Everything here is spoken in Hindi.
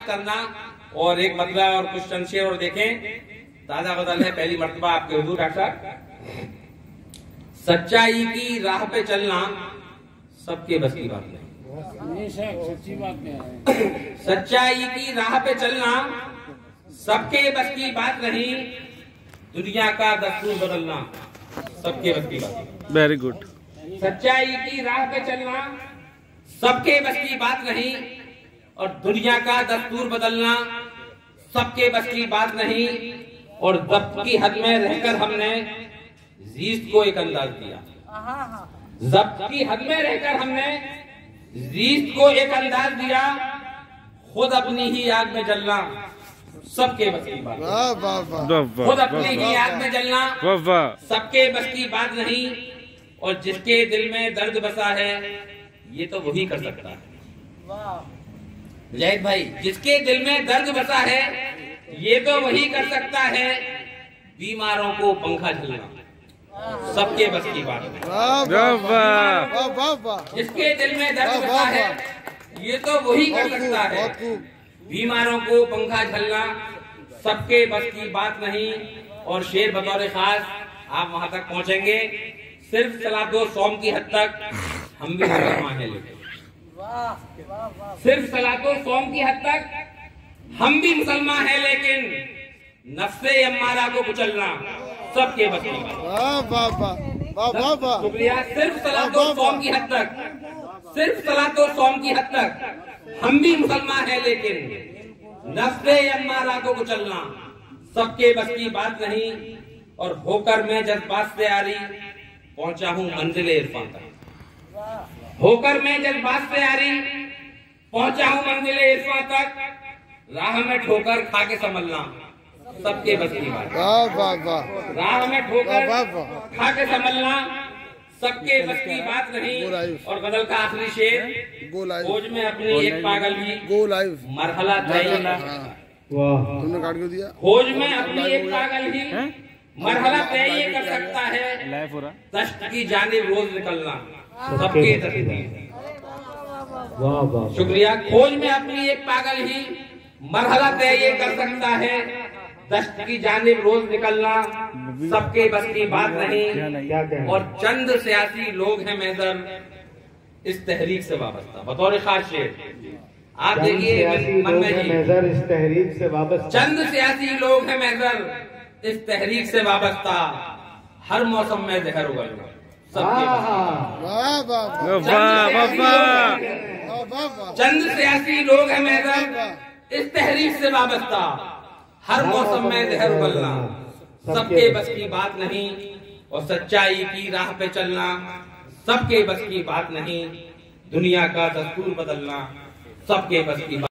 करना। और एक मतला और कुछ संशय और देखें, ताजा गजल है पहली मर्तबा आपके हुजूर डॉक्टर साहब। सच्चाई की राह पे चलना सबके बस की बात नहीं, सच्ची बात है। सच्चाई की राह पे चलना सबके बस की बात नहीं, दुनिया का दस्तूर बदलना सबके बस की बात। Very good. सच्चाई की राह पे चलना सबके बस की बात नहीं, और दुनिया का दस्तूर बदलना सबके बस की बात नहीं। और जब्त की हद में रहकर हमने जीस्त को एक अंदाज दिया, जब्त की हद में रहकर हमने जीस्त को एक अंदाज दिया, खुद अपनी ही आग में जलना सबके बस की बात। खुद अपनी ही आग में जलना सबके बस की बात नहीं, और जिसके दिल में दर्द बसा है ये तो वही कर सकता है। मुजाहिद भाई, जिसके दिल में दर्द बसा है ये तो वही कर सकता है, बीमारों को पंखा झलना सबके बस की बात नहीं। जिसके दिल में दर्द बसा है ये तो वही कर सकता है, बीमारों को पंखा झलना सबके बस की बात नहीं। और शेर बतौर खास आप वहां तक पहुंचेंगे, सिर्फ सलातो सौम की हद तक हम भी मुसलमान हैं, लेकिन सिर्फ सलातो सौम की हद तक हम भी मुसलमान हैं, लेकिन नफ्से अम्मारा को कुचलना सबके बस की बात। शुक्रिया। सिर्फ सलातो सौम की हद तक, सिर्फ सलातो सौम की हद तक हम भी मुसलमान हैं, लेकिन नफ्से अम्मारा को कुचलना सबके बस की बात नहीं। और होकर मैं जज्बात से आरी पहुंचा हूं मंजिल इरफान तक, होकर मैं जज्बात से आरी पहुंचा हूं मंजिल इरफान तक, राह में ठोकर खा के संभलना सबके बस की बात। राह में ठोकर खा के संभलना सबके बस की बात नहीं। और गजल का आखिरी शेर, खोज में अपनी एक पागल ही मरहला तय, तुमने काट क्यों दिया? खोज में अपनी एक पागल ही मरहला तय कर सकता है, दश्त की जानिब रोज निकलना सबके तस्वीर। शुक्रिया। खोज में अपनी एक पागल ही मरहला तय कर सकता है, दश्त की जानिब रोज निकलना सबके बस की बात नहीं। और चंद सियासी लोग हैं महज़र इस तहरीक से वाबस्ता। बतौर खास शेर आप देखिए मन में जी, इस तहरीक से वाबस्ता चंद सियासी लोग हैं महज़र इस तहरीक से वाबस्ता, हर मौसम में जहर उगलना सबके बस। चंद सियासी लोग हैं महज़र इस तहरीक से वाबस्ता, हर मौसम में जहर उगलना सबके बस की बात नहीं। और सच्चाई की राह पे चलना सबके बस की बात नहीं, दुनिया का दस्तूर बदलना सबके बस की बात।